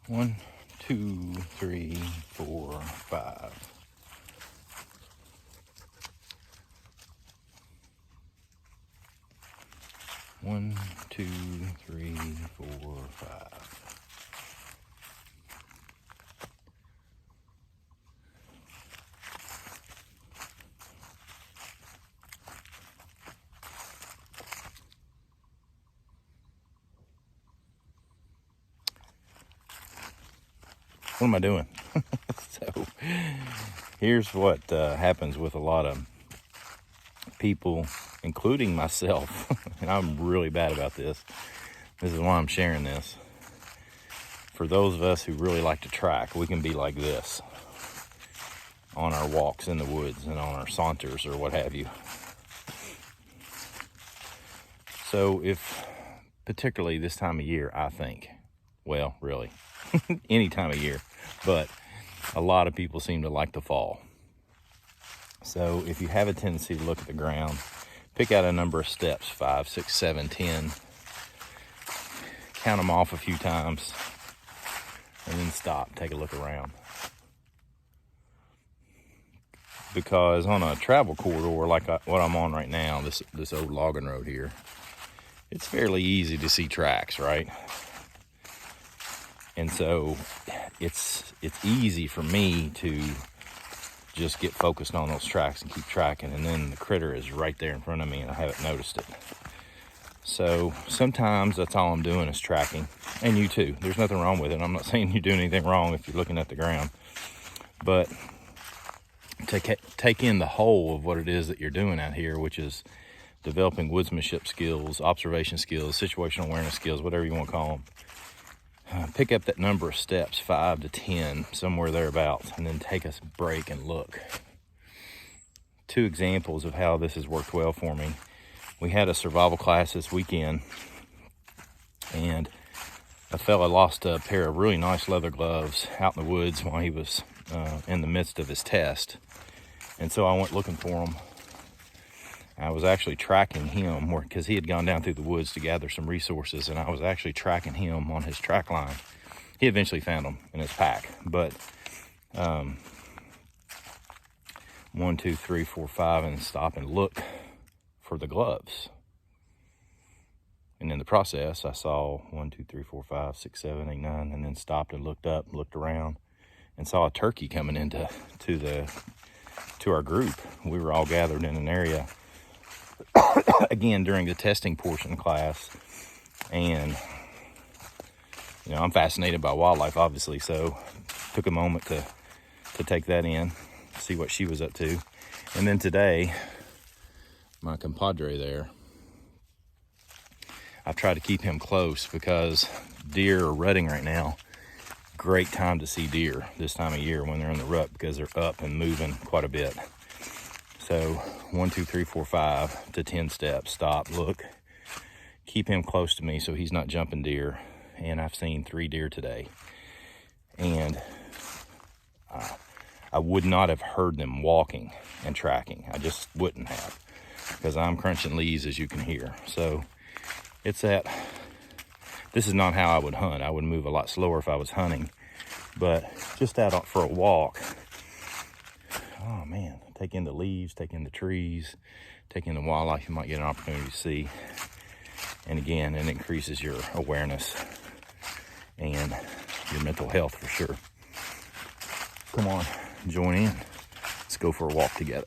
1, 2, 3, 4, 5. One, 2, 3, 4, 5. What am I doing? So here's what happens with a lot of people, including myself, and I'm really bad about this. This is why I'm sharing this. For those of us who really like to track, we can be like this on our walks in the woods and on our saunters or what have you. So if, particularly this time of year, I think, well, really, any time of year, but a lot of people seem to like the fall. So if you have a tendency to look at the ground, pick out a number of steps, 5, 6, 7, 10, count them off a few times, and then stop, take a look around. Because on a travel corridor like what I'm on right now, this old logging road here, it's fairly easy to see tracks, right? And so it's easy for me to just get focused on those tracks and keep tracking, and then the critter is right there in front of me and I haven't noticed it. So sometimes that's all I'm doing is tracking, and you too. There's nothing wrong with it. I'm not saying you're doing anything wrong if you're looking at the ground, but take in the whole of what it is that you're doing out here, which is developing woodsmanship skills, observation skills, situational awareness skills, whatever you want to call them. Pick up that number of steps, 5 to 10, somewhere thereabouts, and then take a break and look. 2 examples of how this has worked well for me. We had a survival class this weekend, and a fella lost a pair of really nice leather gloves out in the woods while he was in the midst of his test. And so I went looking for them. I was actually tracking him because he had gone down through the woods to gather some resources, and I was actually tracking him on his track line. He eventually found them in his pack, but 1, 2, 3, 4, 5, and stop and look for the gloves. And in the process, I saw 1, 2, 3, 4, 5, 6, 7, 8, 9, and then stopped and looked up, looked around, and saw a turkey coming into our group. We were all gathered in an area again during the testing portion class, and I'm fascinated by wildlife, obviously, so took a moment to take that in, see what she was up to. And then today, my compadre there, I try to keep him close because deer are rutting right now. Great time to see deer this time of year when they're in the rut, because they're up and moving quite a bit. So 1, 2, 3, 4, 5 to 10 steps, stop, look, keep him close to me so he's not jumping deer. And I've seen 3 deer today. And I would not have heard them walking and tracking. I just wouldn't have, because I'm crunching leaves, as you can hear. So this is not how I would hunt. I would move a lot slower if I was hunting, but just out for a walk. Oh man, take in the leaves, take in the trees, take in the wildlife you might get an opportunity to see. And again, it increases your awareness and your mental health for sure. Come on, join in. Let's go for a walk together.